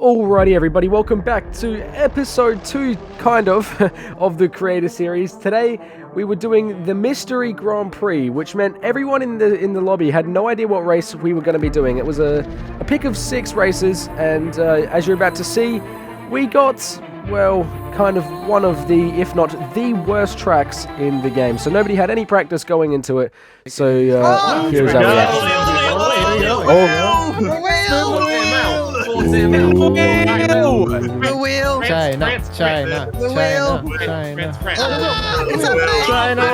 Alrighty everybody, welcome back to episode 2, kind of the creator series. Today we were doing the Mystery Grand Prix, which meant everyone in the lobby had no idea what race we were going to be doing. It was a pick of 6 races, and as you're about to see, we got, well, kind of one of the, if not the worst tracks in the game. So nobody had any practice going into it. So here's our reaction. The wheel! China. The wheel! It's happening!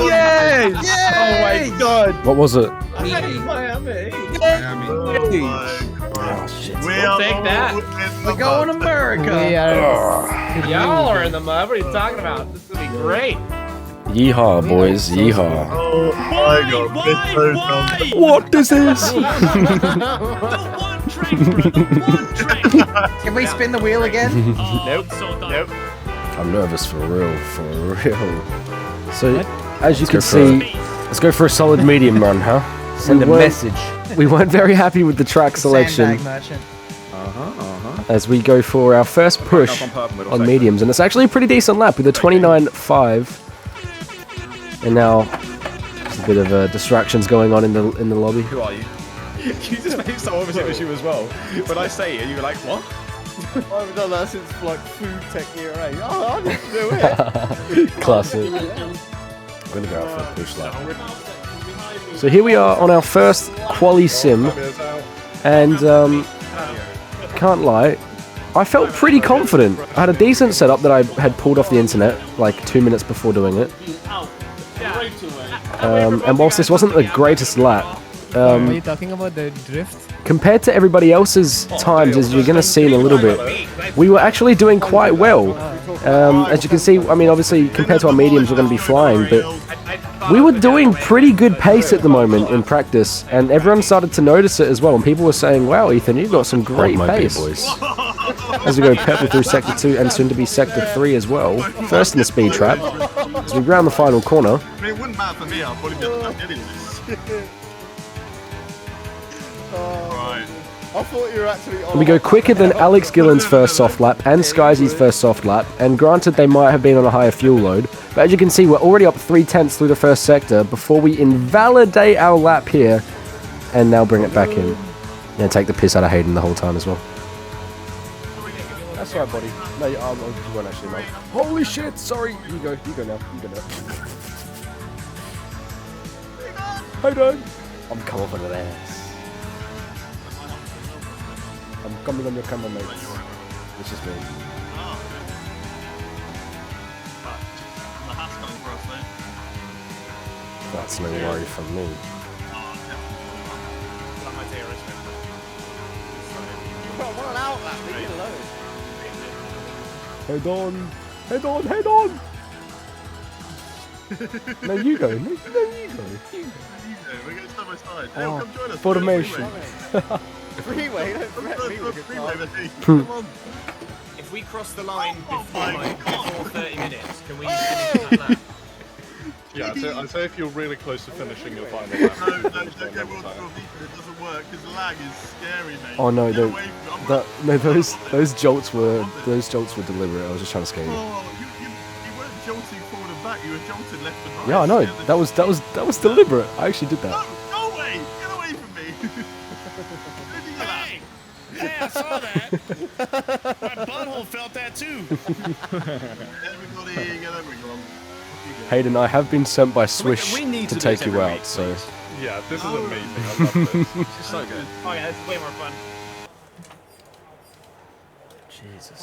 Yes! Oh my god! What was it? Miami. Oh shit. We'll take that. We're going America. Y'all are in the mud. What are you talking about? This is gonna be great. Yeehaw, boys, yeehaw. Oh my god, this is so dumb. What is this? Can we spin the wheel again? Nope. Nope. I'm nervous for real. So, as you can see, let's go for a solid medium run, huh? Send a message. We weren't very happy with the track selection Sandbag merchant. as we go for our first push on mediums, and it's actually a pretty decent lap with a 29.5. And now there's a bit of distractions going on in the lobby. Who are you? You just made it so obvious it was you as well. When I say it, you were like, what? I've done that since like food tech year 8. Oh, I didn't do it. Classic. I'm gonna go out for a push lap. So here we are on our first quali sim, and can't lie, I felt pretty confident. I had a decent setup that I had pulled off the internet like 2 minutes before doing it. And whilst this wasn't the greatest lap, Are you talking about the drift? compared to everybody else's times, as you're going to see in a little bit, we were actually doing quite well. As you can see, I mean, obviously, compared to our mediums, we're going to be flying, but we were doing pretty good pace at the moment in practice, and everyone started to notice it as well, and people were saying, wow, Ethan, you've got some great pace. Boys. As we go pepper through Sector 2 and soon to be Sector 3 as well, first in the speed trap, as we round the final corner. I mean, it wouldn't matter for me, I'll probably be getting this. Right. I thought you were actually on. We go quicker than Alex Gillen's first soft lap and Skyzy's first soft lap, and granted they might have been on a higher fuel load, but as you can see we're already up 3/10 through the first sector before we invalidate our lap here and now bring it back in. And take the piss out of Hayden the whole time as well. That's right, buddy. No, you won't actually, mate. Holy shit, sorry. You go now. Hold on. I'm coming for the ass. I'm coming on your camera, mate. This is me. The hat's coming for us, though. That's no worry from me. Head on! No, you go. No, you go. We're going side by side. Hey, come join us. Formation. Freeway, don't threaten me with a guitar. Come on. If we cross the line before 30 minutes, can we finish that lap? Yeah, I'd say if you're really close to finishing your final lap. No, don't go World Tour of Ethan, it doesn't work, because the lag is scary, mate. Oh no, Get away from it. those jolts were deliberate. I was just trying to scare you. Oh, you weren't jolting forward and back, you were jolting left and right. Yeah, I know. That was deliberate. I actually did that. No, go away! Get away from me! Hey, I saw that. My butthole felt that too. Everybody, get over it, Grom. Hayden, I have been sent by Swish to take you out, so... Yeah, this is amazing. I love this. It's so good. Oh yeah, it's way more fun. Jesus.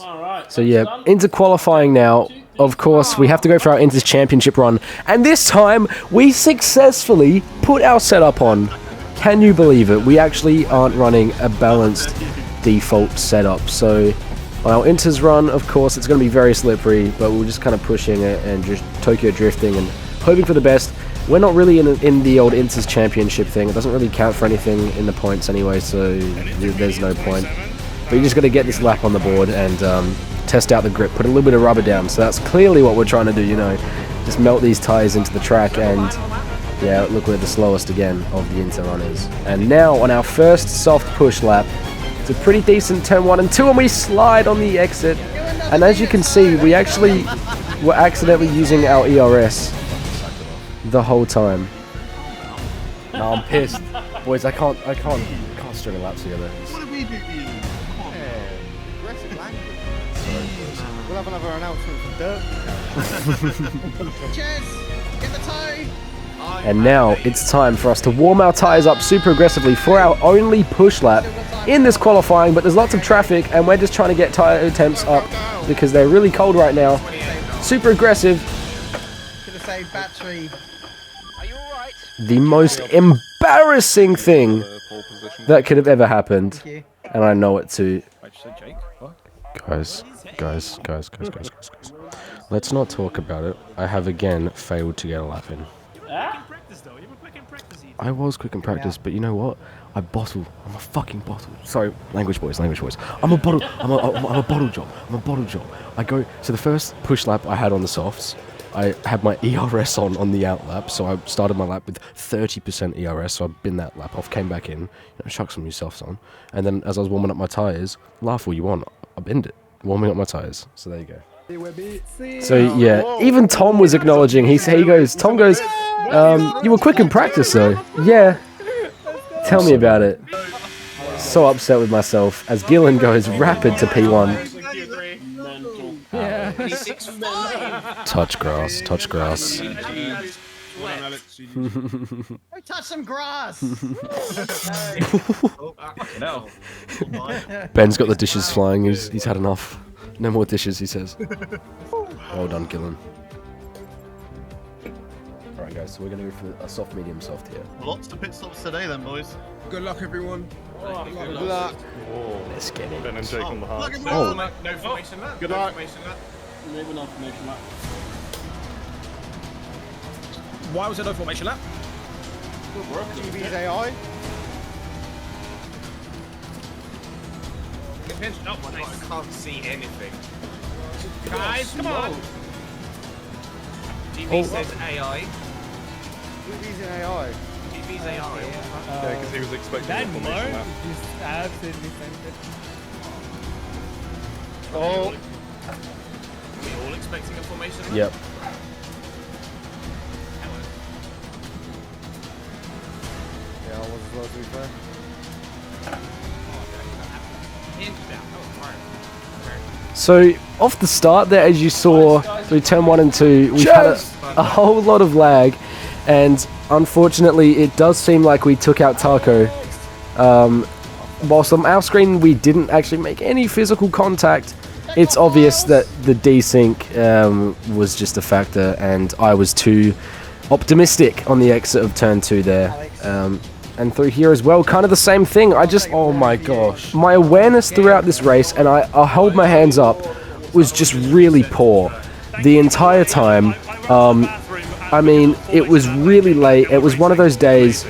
So yeah, into qualifying now. Of course, we have to go for our Inters Championship run. And this time, we successfully put our setup on. Can you believe it? We actually aren't running a balanced default setup. So on our Inters run, of course, it's going to be very slippery, but we're just kind of pushing it and just Tokyo drifting and hoping for the best. We're not really in the old Inters Championship thing. It doesn't really count for anything in the points anyway, so there's no point. But you just got to get this lap on the board and test out the grip, put a little bit of rubber down. So that's clearly what we're trying to do, you know, just melt these tyres into the track. And yeah, look, we're the slowest again of the Inter runners. And now on our first soft push lap, it's a pretty decent turn 1 and 2, and we slide on the exit. And as you can see, we actually were accidentally using our ERS the whole time. No, I'm pissed. Boys, I can't string a laps together. What did we do, Ian? Come on. Aggressive language. We'll have another announcement from Dirk. Cheers! Get the toe! And now it's time for us to warm our tyres up super aggressively for our only push lap in this qualifying, but there's lots of traffic and we're just trying to get tyre temps up because they're really cold right now. Super aggressive. Should have saved battery. The most embarrassing thing that could have ever happened. Thank you. And I know it too. Wait, you said Jake? What? Guys. Let's not talk about it. I have again failed to get a lap in. I was quick in practice, but you know what? I bottle. I'm a fucking bottle. Sorry, language boys. I'm a bottle. I'm a bottle job. I go. So the first push lap I had on the softs, I had my ERS on the out lap. So I started my lap with 30% ERS. So I binned that lap off, came back in, chucked some new softs on, and then as I was warming up my tires, laugh all you want, I binned it, warming up my tires. So there you go. So yeah, even Tom was acknowledging. Tom goes, you were quick in practice though. Yeah. Tell me about it. So upset with myself as Gillen goes rapid to P1. Touch grass. Go touch some grass! No. Ben's got the dishes flying. He's had enough. No more dishes, he says. Well done, Gillen. Alright guys, so we're going to go for a soft, medium, soft here. Lots of pit stops today then, boys. Good luck, everyone. Good luck. Let's get it. Ben and Jake on the hard. No formation lap. Good no luck. formation lap. Why was there no formation lap? TV's AI. I can't see anything. Guys, come on! GB says AI. TV's in AI. GB's AI. Yeah, because he was expecting a formation lap. Oh. Are we all expecting a formation lap? Yep. Yeah, I was as well, to be fair. So, off the start there, as you saw, through turn 1 and 2, we've had a whole lot of lag, and unfortunately, it does seem like we took out Taco. Whilst on our screen, we didn't actually make any physical contact, it's obvious that the desync was just a factor, and I was too optimistic on the exit of turn 2 there. And through here as well, kind of the same thing. Oh my gosh. My awareness throughout this race, and I hold my hands up, was just really poor the entire time. I mean, it was really late. It was one of those days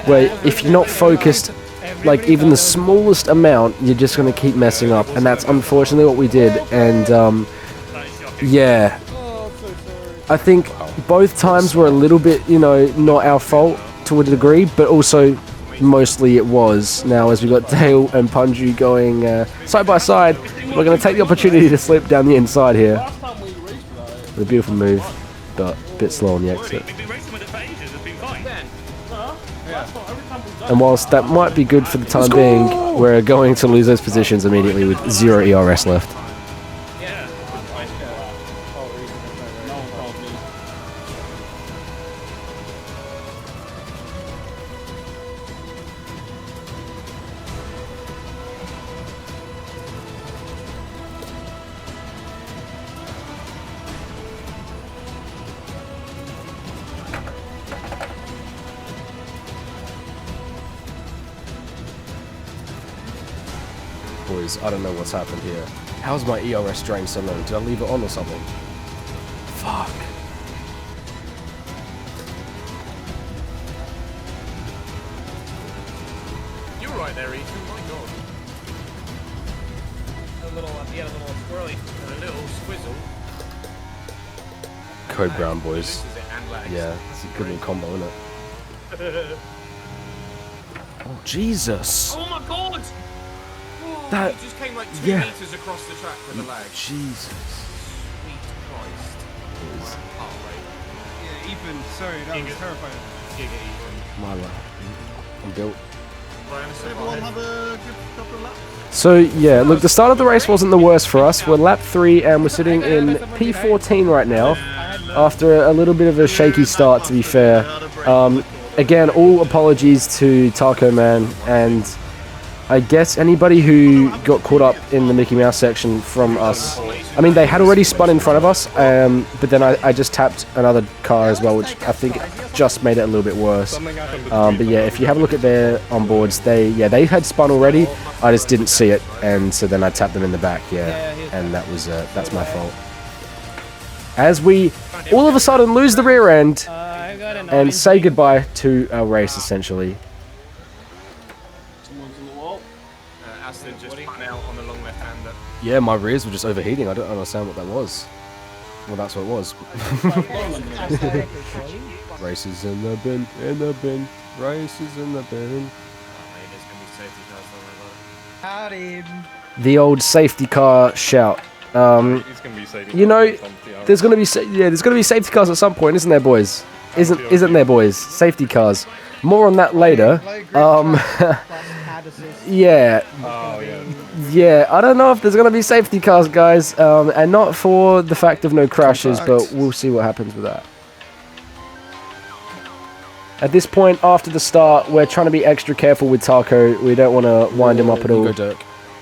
where if you're not focused, like even the smallest amount, you're just going to keep messing up. And that's unfortunately what we did. And yeah, I think both times were a little bit, you know, not our fault to a degree, but also mostly it was. Now as we got Dale and Punju going side by side, we're going to take the opportunity to slip down the inside here. A beautiful move, but a bit slow on the exit. And whilst that might be good for the time being, we're going to lose those positions immediately with 0 ERS left. Boys, I don't know what's happened here. How's my ERS drain so low? Did I leave it on or something? Fuck. You're right there, Ethan. My God. A little, he had a little Right, a little squizzle. Code Brown, boys. This is it, and legs. Yeah, it's a good little combo, isn't it? Oh, Jesus. Oh my god! Oh, That- he just came like 2 yeah. meters across the track with the leg. Jesus. Sweet Christ. Heart rate. Yeah, Ethan, sorry, that was terrifying. Giga Ethan. My love. I'm built. Brian, so Everyone have a good couple of laps. So, yeah, look, the start of the race wasn't the worst for us. We're lap 3 and we're sitting in P14 right now. After a little bit of a shaky start, to be fair. Again, all apologies to Taco Man and I guess anybody who got caught up in the Mickey Mouse section from us. I mean, they had already spun in front of us, but then I just tapped another car as well, which I think just made it a little bit worse. But yeah, if you have a look at their onboards, they had spun already. I just didn't see it, and so then I tapped them in the back, and that's my fault. As we all of a sudden lose the rear end and say goodbye to our race, essentially. Aston just spun out on the long left-hander. Yeah, my rears were just overheating. I don't understand what that was. Well, that's what it was. Races in the bin, races in the bin. There's going to be safety cars, don't worry about it. Howdy. The old safety car shout. He's going to be saving. You know, there's going to be safety cars at some point, isn't there, boys? Isn't there, boys? Safety cars. More on that later. Yeah. Oh, yeah. Yeah, I don't know if there's going to be safety cars, guys, and not for the fact of no crashes, but we'll see what happens with that. At this point, after the start, we're trying to be extra careful with Taco. We don't want to wind him up at all. Go Dirk.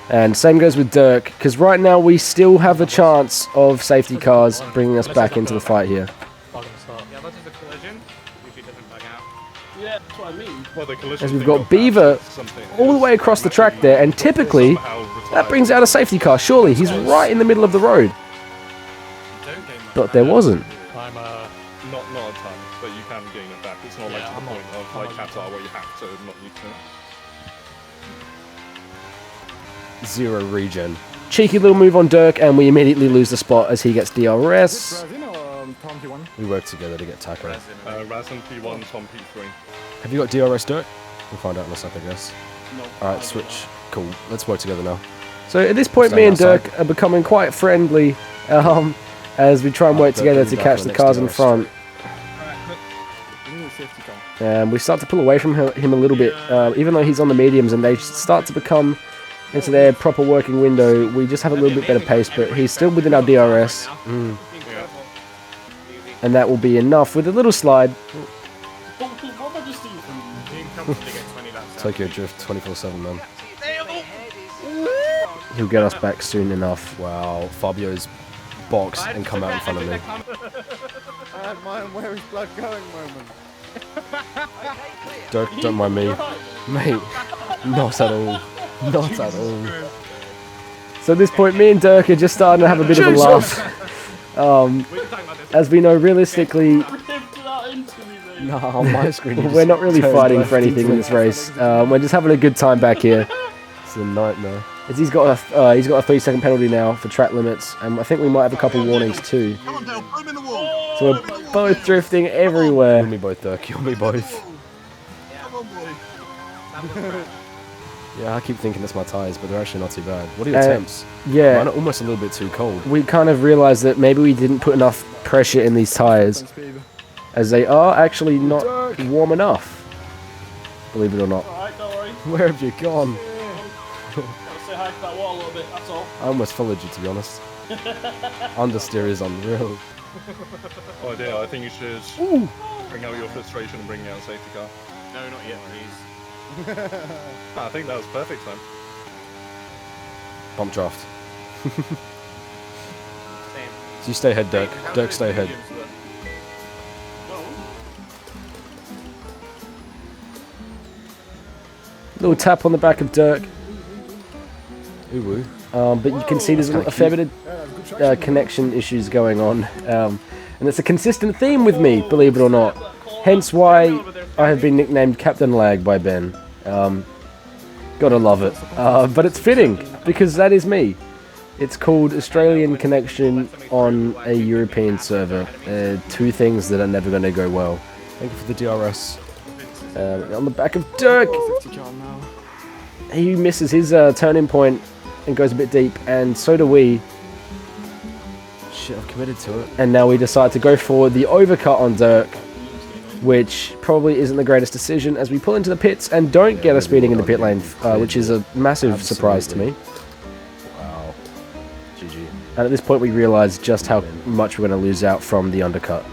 And same goes with Dirk, because right now we still have a chance of safety cars bringing us back into the fight here. Yeah, that is a collision. Usually doesn't bug out. Yeah, that's what I mean. Well, the collision As we've thing got got Beaver patched, something all the way across the track there, and typically that brings out a safety car. Surely he's right in the middle of the road, but there wasn't. I'm not a ton, but you can gain it back. It's not like to the point of like Qatar where you have to not use it. Zero regen. Cheeky little move on Dirk, and we immediately lose the spot as he gets DRS. We work together to get Taco. Razin P1, Tom P3. Have you got DRS, Dirk? We'll find out in a sec, I guess. Alright, switch. Cool. Let's work together now. So at this point, me and Dirk are becoming quite friendly as we try and work together to catch the cars in front. And we start to pull away from him a little bit, even though he's on the mediums and they start to become into their proper working window. We just have a little bit better pace, but he's still within our DRS. And that will be enough with a little slide. Tokyo Drift 24/7, man. He'll get us back soon enough. Wow, Fabio's box and come out in front of me. I had my where is blood going moment. Don't mind me. Mate, not at all. Not at all. So at this point, me and Dirk are just starting to have a bit of a laugh. As we know, realistically, no, on my screen, we're not really fighting for anything in this race. We're just having a good time back here. It's a nightmare. As he's got a 3-second penalty now for track limits, and I think we might have a couple warnings too. Come on, Dale, put him in the wall. So we're both drifting everywhere. Kill me both, Dirk. Kill me both. Come on, boy. Yeah, I keep thinking it's my tyres, but they're actually not too bad. What are your temps? Yeah. Mine are almost a little bit too cold. We kind of realised that maybe we didn't put enough pressure in these tyres, as they are actually not warm enough. Believe it or not. Alright, don't worry. Where have you gone? Gotta say hi to that wall a little bit, that's all. I almost followed you, to be honest. Understeer is unreal. Oh dear, I think you should bring out your frustration and bring out a safety car. No, not yet, please. I think that was perfect time. Bump draft. So you stay ahead, Dirk. Dirk, stay ahead. Little tap on the back of Dirk. Ooh woo. But you can see there's a fair bit of connection issues going on. And it's a consistent theme with me, believe it or not. Hence why I have been nicknamed Captain Lag by Ben. Gotta love it. But it's fitting, because that is me. It's called Australian connection on a European server. Two things that are never going to go well. Thank you for the DRS. On the back of Dirk. He misses his turning point and goes a bit deep, and so do we. Shit, I've committed to it. And now we decide to go for the overcut on Dirk, which probably isn't the greatest decision as we pull into the pits and don't get a speeding in the pit lane, which is a massive surprise to me. Wow. GG. And at this point we realise just how much we're going to lose out from the undercut.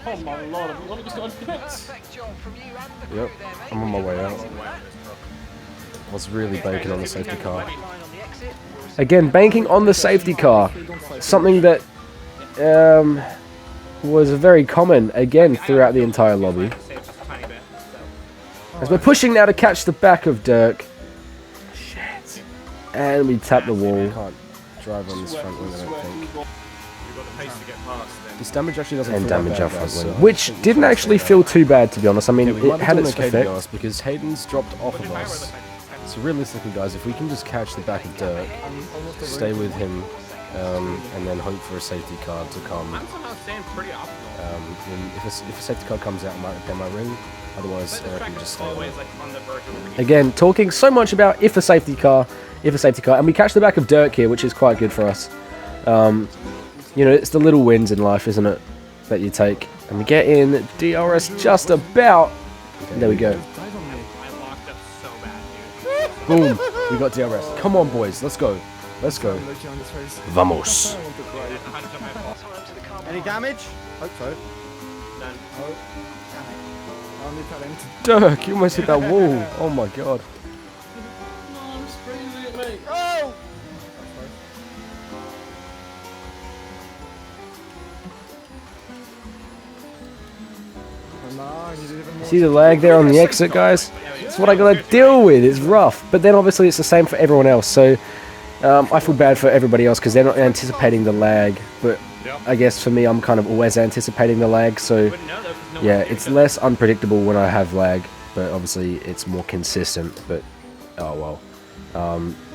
Oh my lord, I've only just got into the pits. Yep, I'm on my way out. I was really banking on the safety car. Again, banking on the safety car. Something that was very common, again, throughout the entire lobby. As we're pushing now to catch the back of Dirk. Shit. And we tap the wall. Can't drive on this front wing, I don't think. This damage actually doesn't feel damage our front wing, which didn't actually feel too bad, to be honest. I mean, it had its effect. Because Hayden's dropped off of us. So realistically, guys, if we can just catch the back of Dirk, stay with him, and then hope for a safety car to come. If a safety car comes out, I might repair my ring. Otherwise, I can just stay away. Again, talking so much about if a safety car, and we catch the back of Dirk here, which is quite good for us. You know, it's the little wins in life, isn't it, that you take. And we get in DRS just about. And there we go. Boom, we got DRS. Come on, boys, let's go. Let's go. Vamos. Any damage? Hope so. Dirk, you almost hit that wall. Oh my god. No, I'm spraying it, mate. Oh! See the lag there on the exit, guys? That's what I gotta deal with. It's rough. But then obviously it's the same for everyone else. So I feel bad for everybody else because they're not anticipating the lag. But I guess for me, I'm kind of always anticipating the lag. So yeah, it's less unpredictable when I have lag. But obviously it's more consistent. But oh well.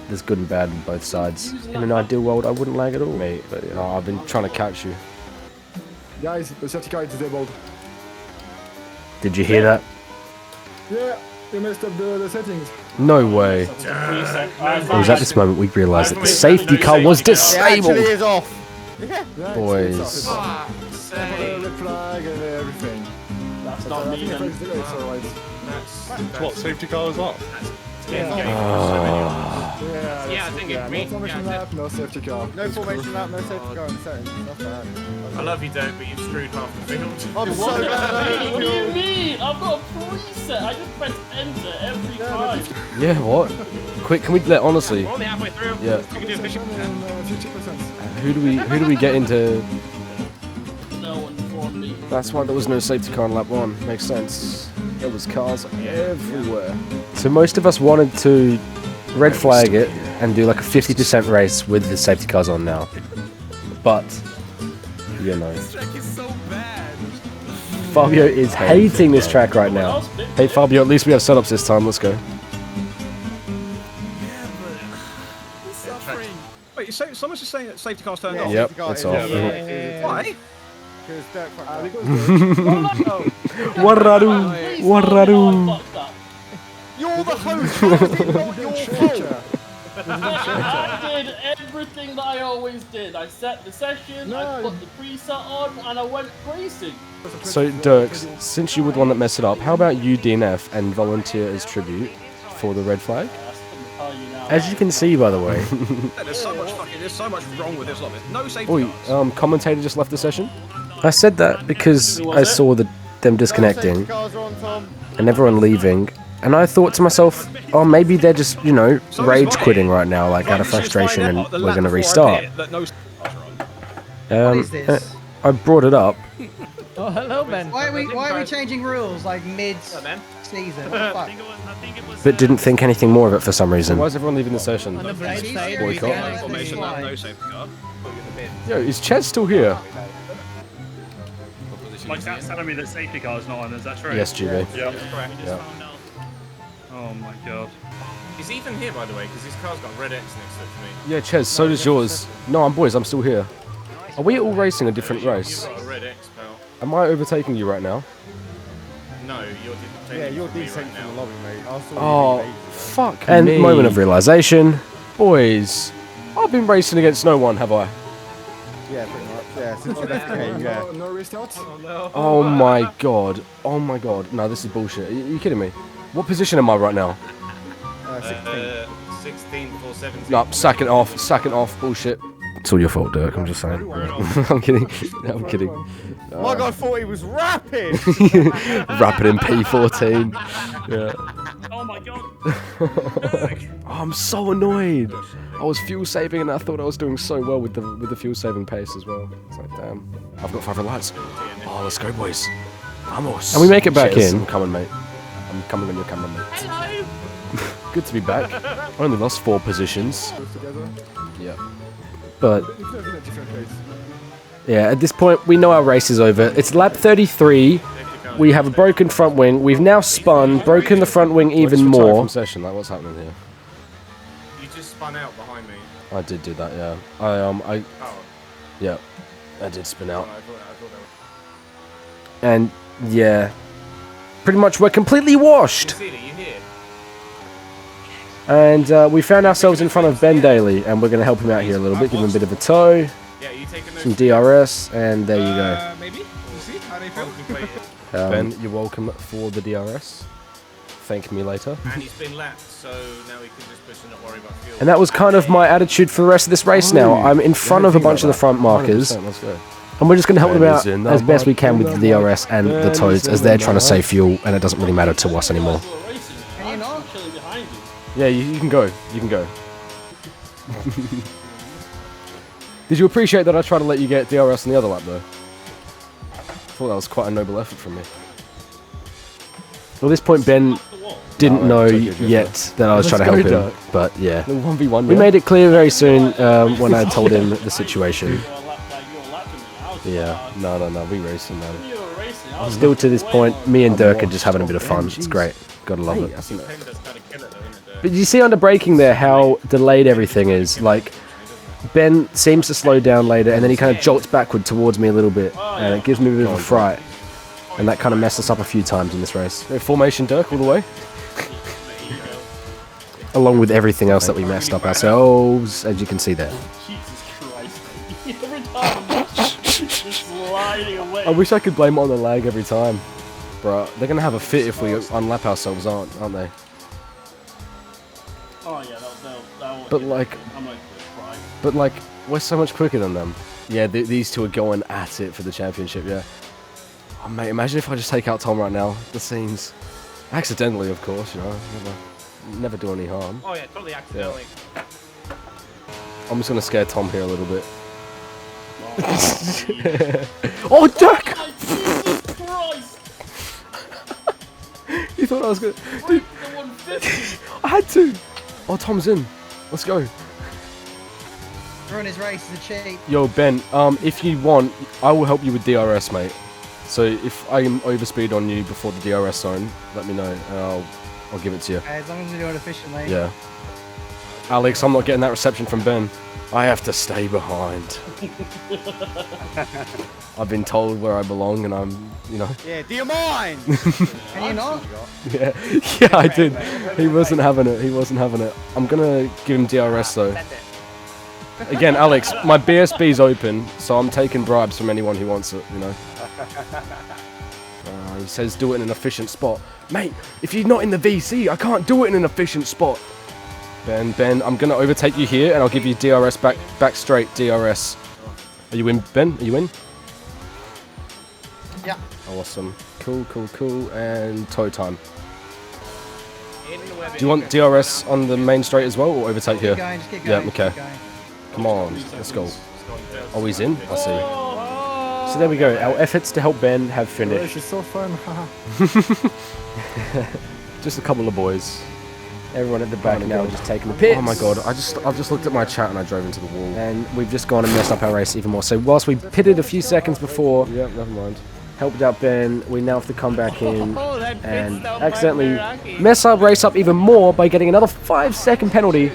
There's good and bad on both sides. In an ideal world, I wouldn't lag at all, mate. But I've been trying to catch you. Guys, the safety car is disabled. Did you hear that? Yeah, you messed up the settings. No way. It was at this moment we realised that the safety car was disabled. It actually is off. Yeah, Boys. Red flag and everything. That's not me then. What, safety car is off? Yeah, I think it no formation lap, no safety car. No formation lap, no safety car in the settings. That's bad. I love you, Dirk, but you've screwed half the field. I'm so glad. What do you mean? I've got a preset. I just press enter every time. Yeah, what? Quick, can we let honestly? We're only halfway through. Yeah. We can do a fishing. 50%. Who do we get into? No one for me. That's why there was no safety car in lap 1. Makes sense. There was cars everywhere. So most of us wanted to red flag it and do like a 50% race with the safety cars on now. But you know, Fabio is hating this track right now. Hey Fabio, at least we have setups this time. Let's go. Wait, someone's just saying that safety car's turned off? Yep, it's off. Why? Because Dirk Warradu, warradu. You're the host. How is it not your fault? I did everything that I always did. I set the session, I put the preset on, and I went racing. So Dirk, since you were the one that messed it up, how about you DNF and volunteer as tribute for the red flag? As you can see, by the way. There's so much wrong with this lot. There's no safety cars. Commentator just left the session. I said that because I saw them disconnecting and everyone leaving, and I thought to myself, oh, maybe they're just, you know, rage quitting right now, like out of frustration, and we're going to restart. I brought it up. Oh, hello, Ben. Why are we changing rules like mid-season? But didn't think anything more of it for some reason. Why is everyone leaving the session? Boycott. Yo, is Chet still here? Like that's telling me that safety car is not on, is that true? Yes, GB. Yeah. That's correct. Yeah. Oh my god. Is Ethan here, by the way? Because his car's got red X next to it for me. Yeah, Ches, so does yours. No, I'm still here. Are we all racing a different race? You've got a red X, pal. Am I overtaking you right now? No, you're Yeah, you're from me decent right from the now. lobby, mate. I saw Oh, you fuck and me. moment of realization. Boys, I've been racing against no one, have I? Yeah, pretty much. Yeah, since you left the game, yeah. No restarts? Oh my god. Oh my god. No, this is bullshit. Are you kidding me? What position am I right now? 16. 16 or 17. No, sack it off. Bullshit. It's all your fault, Dirk. I'm just saying. I'm kidding. I'm kidding. My God, I thought he was rapping! Rapid in P14. Yeah. Oh my god. Oh, I'm so annoyed. I was fuel saving and I thought I was doing so well with the fuel saving pace as well. It's like, damn. I've got 5 lights. Oh, let's go, boys. Vamos. And we make it back in. I'm coming, mate. I'm coming on your camera, mate. Hello. Good to be back. I only lost 4 positions. Together? Yeah. But You could have been a different place. yeah, at this point, we know our race is over. It's lap 33. We have a broken front wing. We've now spun, broken the front wing even more. From session, like what's happening here? You just spun out behind me. I did do that, yeah. Oh, Yeah, I did spin out. I thought that was... And yeah, pretty much we're completely washed. Concede, are you here? And we found ourselves in front of Ben Daly, and we're going to help him out here a little bit, give him a bit of a tow, Yeah, you taking those... some DRS, and there you go. Maybe? We'll see how they feel. Ben, you're welcome for the DRS. Thank me later. And he's been lapped, so now we can just push and not worry about fuel. And that was kind of my attitude for the rest of this race now. I'm in front of a bunch of the front markers, 100%, let's go. and we're just going to help them out Ben is in as the best we can with mud, the DRS and the tows, as they're trying to save fuel, and it doesn't really matter to us anymore. Can you not? I'm chilling behind you. Yeah, you can go. You can go. Did you appreciate that I tried to let you get DRS on the other lap, though? I thought that was quite a noble effort from me. Well, at this point, Ben didn't know yet that I was trying to help him, but yeah. 1v1, We made it clear very soon when I told him the situation. Yeah, no, we racing, man. You were racing. I was Still to this point, me and Dirk are just having a bit of fun. It's great. Gotta love it. Pen does kind of kill it, though, isn't it? But you see under braking there how delayed everything is. Like, Ben seems to slow down later, and then he kind of jolts backward towards me a little bit, and it gives me a bit of a fright. And that kind of messed us up a few times in this race. Formation Dirk all the way. Along with everything else that we messed up ourselves, as you can see there. Jesus Christ. Every time I'm just sliding away. I wish I could blame it on the lag every time. Bruh, they're gonna have a fit if we unlap ourselves, aren't they? Oh yeah, that But like, I'm like, right. But like, we're so much quicker than them. Yeah, these two are going at it for the championship, yeah. Oh mate, imagine if I just take out Tom right now. The scenes. Accidentally, of course, you know. Never do any harm. Oh yeah, totally accidentally. I'm just gonna scare Tom here a little bit. Oh, Dirk! Oh, Jesus Christ! You thought I was gonna... Dude, the 150! I had to! Oh, Tom's in. Let's go. Run his race is a cheat. Yo, Ben, if you want, I will help you with DRS, mate. So if I'm overspeed on you before the DRS zone, let me know, and I'll give it to you. As long as we do it efficiently. Yeah. Alex, I'm not getting that reception from Ben. I have to stay behind. I've been told where I belong, and I'm, you know. Yeah, do you mind? Can you not? Yeah, I did. He wasn't having it. He wasn't having it. I'm gonna give him DRS though. Again, Alex, my BSB's open, so I'm taking bribes from anyone who wants it, you know. He says do it in an efficient spot. Mate, if you're not in the VC, I can't do it in an efficient spot. Ben, I'm going to overtake you here, and I'll give you DRS back straight, DRS. Are you in, Ben? Are you in? Yeah. Awesome. Cool, and tow time. In the web, Do you want DRS on the main straight as well, or overtake here? Keep going, just keep going. Yeah, okay. Keep going. Come on, let's go. Oh, he's in? I see. So there we go. Our efforts to help Ben have finished. This is so fun. Haha. Just a couple of boys. Everyone at the back now just taking the pits. Oh my god, I've just looked at my chat and I drove into the wall. And we've just gone and messed up our race even more. So whilst we pitted a few seconds before, yeah, never mind. helped out Ben. We now have to come back in Oh, that and pit's down accidentally by Meraki. mess our race up even more by getting another 5-second penalty,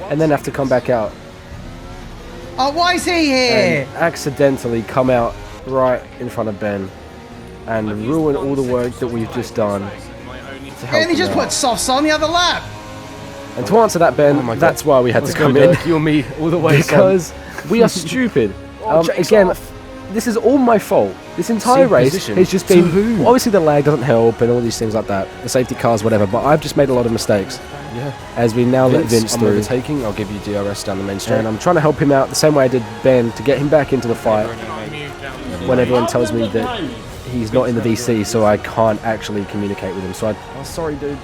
and then have to come back out Oh, why is he here? and accidentally come out right in front of Ben and ruin all the work that we've just done to help And he him just out. put softs on the other lap. And to answer that, Ben, that's why we had to come in. You and me all the way. Because we are stupid. Again, this is all my fault. This entire Same race position. has just To been... who? Well, obviously the lag doesn't help and all these things like that. The safety cars, whatever. But I've just made a lot of mistakes. Yeah. As we now let Vince I'm through. overtaking. I'll give you DRS down the main straight. And I'm trying to help him out the same way I did Ben to get him back into the fight. When everyone tells me that he's not in the VC, so I can't actually communicate with him. So Oh, sorry, dude.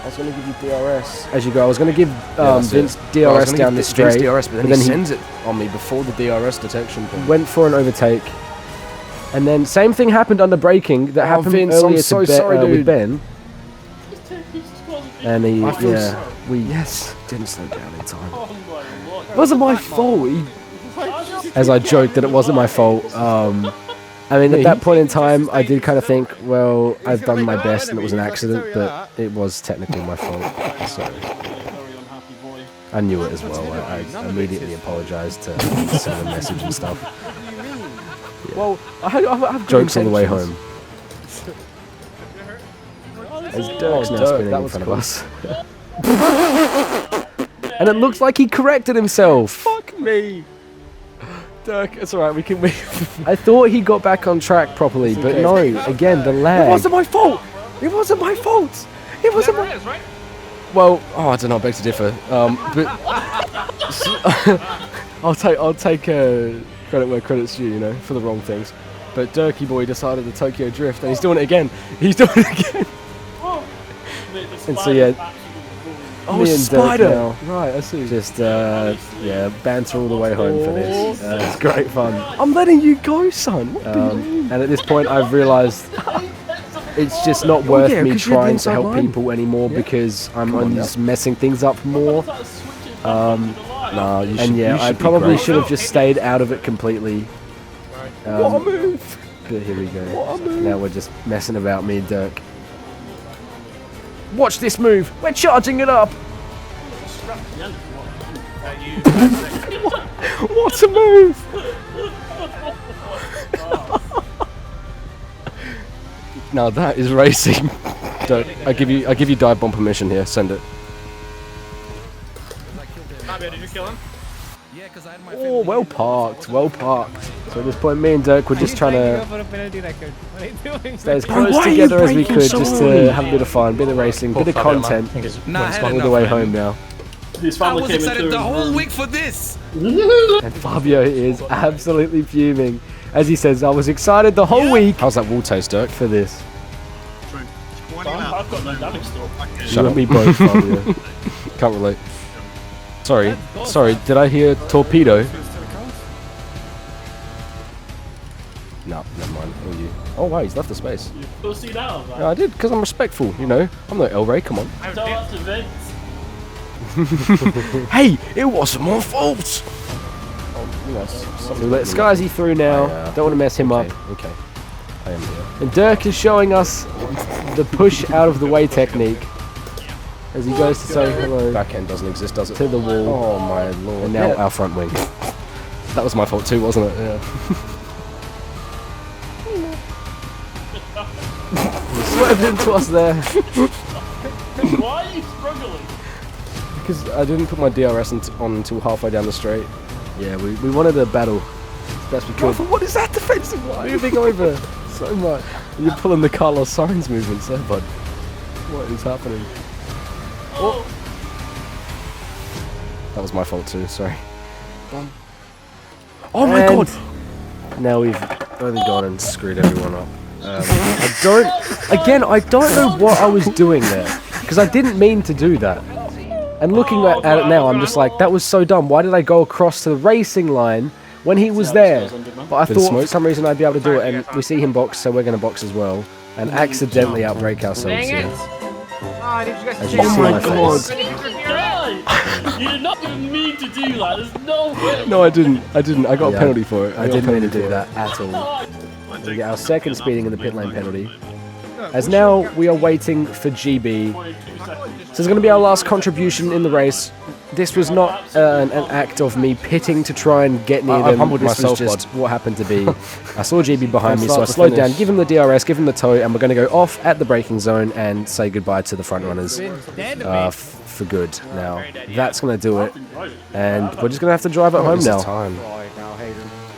I was going to give you DRS. as you go, I was going to give that's Vince it. Well, I was DRS gonna down give this Vince straight, DRS, but then but he then sends it on me before the DRS detection thing. went for an overtake. And then same thing happened under braking that happened Vince, I'm earlier so to sorry, with dude. Ben. And he, I feel we didn't slow down in time. it wasn't my fault. As I joked that it wasn't my fault. I mean, at that point in time, I did kind of think, well, I've done my best and it was an accident, but it was technically my fault. So I knew it as well. I immediately apologized to send a message and stuff. Yeah. Well, I have Jokes on the way home. As Dirk's now spinning in front of us. And it looks like he corrected himself. Fuck me. Dirk, it's alright, we can win. I thought he got back on track properly, but no, again, the lag. It wasn't my fault! It wasn't my fault! It wasn't my... Right? Well, I don't know, I beg to differ. But... I'll take credit where credit's due, you know, for the wrong things. But Dirky Boy decided the Tokyo Drift, and he's doing it again. He's doing it again! And so, yeah, Oh, me and Spider! Dirk now Right, I see. just, yeah, banter all the way home for this. It's great fun. I'm letting you go, son! What do you mean? And at this point, I've realised it's just not worth yeah, me 'cause you're the trying to inside help line. people anymore because I'm Come on only now. just messing things up more. Nah, you should, And yeah, you I should be probably great. should have just stayed out of it completely. What a move! But here we go. What a move. Now we're just messing about, me and Dirk. Watch this move! We're charging it up! What a move! Now that is racing. Dirk, I give you dive bomb permission here. Send it. Fabio, did you kill him? Oh, well parked, well parked. So at this point, me and Dirk were just trying to For a penalty record. What are you doing? stay as Bro, close why are you together as we braking could so just early? to have a bit of fun, bit of racing, bit of content. All the way home now. His family came into the his whole room. week for this. And Fabio is absolutely fuming. As he says, I was excited the whole week How's that wall taste, Dirk? for this. True. Winding out. I've got no damage still. You and me both, Fabio. Can't relate. Sorry. Did I hear torpedo? No, never mind. Oh, you. Oh, wow, he's left the space. You'll see that on that. Yeah, I did, because I'm respectful, you know. I'm no El Rey, come on. Tell that to Vince. Hey, it wasn't my fault! Oh, you know, We let Skyzy through now. Don't want to mess him up. Okay. I am here. And Dirk is showing us the push out of the way technique as he goes to say hello Back end doesn't exist, does it? to the wall. Oh, my lord. And now Our front wing. That was my fault too, wasn't it? Yeah. Swerved into us there Why are you struggling? Because I didn't put my DRS on until halfway down the straight. Yeah, we wanted a battle as best we could. What is that defensive line? Moving over so much. You're pulling the Carlos Sainz movements there, bud. What is happening? Oh, That was my fault too, sorry. Oh my And god! now we've only gone and screwed everyone up. I don't know what I was doing there because I didn't mean to do that. And looking at it now, I'm just like, that was so dumb. Why did I go across to the racing line when he was there? But I Bit of thought for smoke. some reason I'd be able to do it, and we see him box, so we're going to box as well. And accidentally outbrake ourselves Dang here. it! Oh, I need you guys to As you change see my my face. Die! You did not even mean to do that. There's no way. No, I didn't. I got Yeah, a penalty for it. I got a didn't mean to penalty do for that at all. Die. We get our second speeding in the pit lane penalty. As now we are waiting for GB. So it's going to be our last contribution in the race. This was not an act of me pitting to try and get near them. This was just what happened to be. I saw GB behind me, so I slowed down, give him the DRS, give him the tow, and we're going to go off at the braking zone and say goodbye to the front runners for good. Now, that's going to do it. And we're just going to have to drive at home now.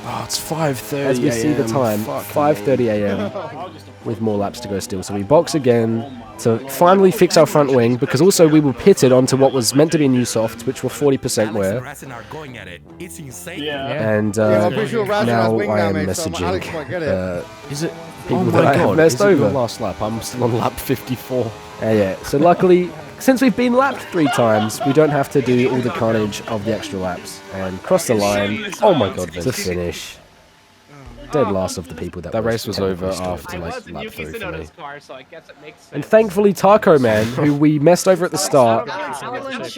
Oh, it's 5:30 As we see the time, 5:30 a.m. with more laps to go still. So we box again to finally fix our front wing, because also we were pitted onto what was meant to be new softs, which were 40% wear. And now I am messaging is it people that I have messed over. Last lap. I'm still on lap 54. Yeah. So luckily, since we've been lapped 3 times, we don't have to do all the carnage of the extra laps and cross the line. Oh my god, to finish. Dead last of the people that race was over after like lap 3 for me. And thankfully Taco Man, who we messed over at the start,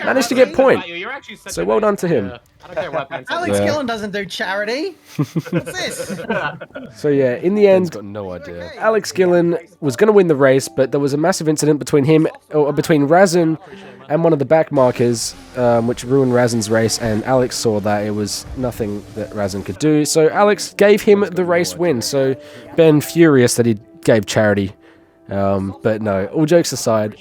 managed to get point. So well done to him. Alex Gillen doesn't do charity. What's this? So yeah, in the end, got no idea. Alex Gillen was going to win the race, but there was a massive incident between Razin and one of the back markers, which ruined Razin's race, and Alex saw that it was nothing that Razin could do. So Alex gave him the race win. So Ben furious that he gave charity. But no, all jokes aside,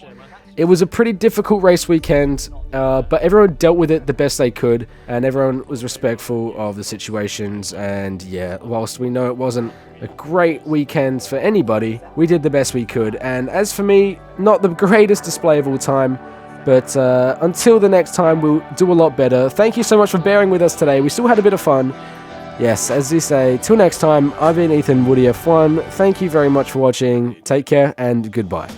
it was a pretty difficult race weekend, but everyone dealt with it the best they could, and everyone was respectful of the situations. And yeah, whilst we know it wasn't a great weekend for anybody, we did the best we could. And as for me, not the greatest display of all time, but until the next time, we'll do a lot better. Thank you so much for bearing with us today. We still had a bit of fun. Yes, as you say, till next time, I've been Ethan, Woody F1. Thank you very much for watching. Take care and goodbye.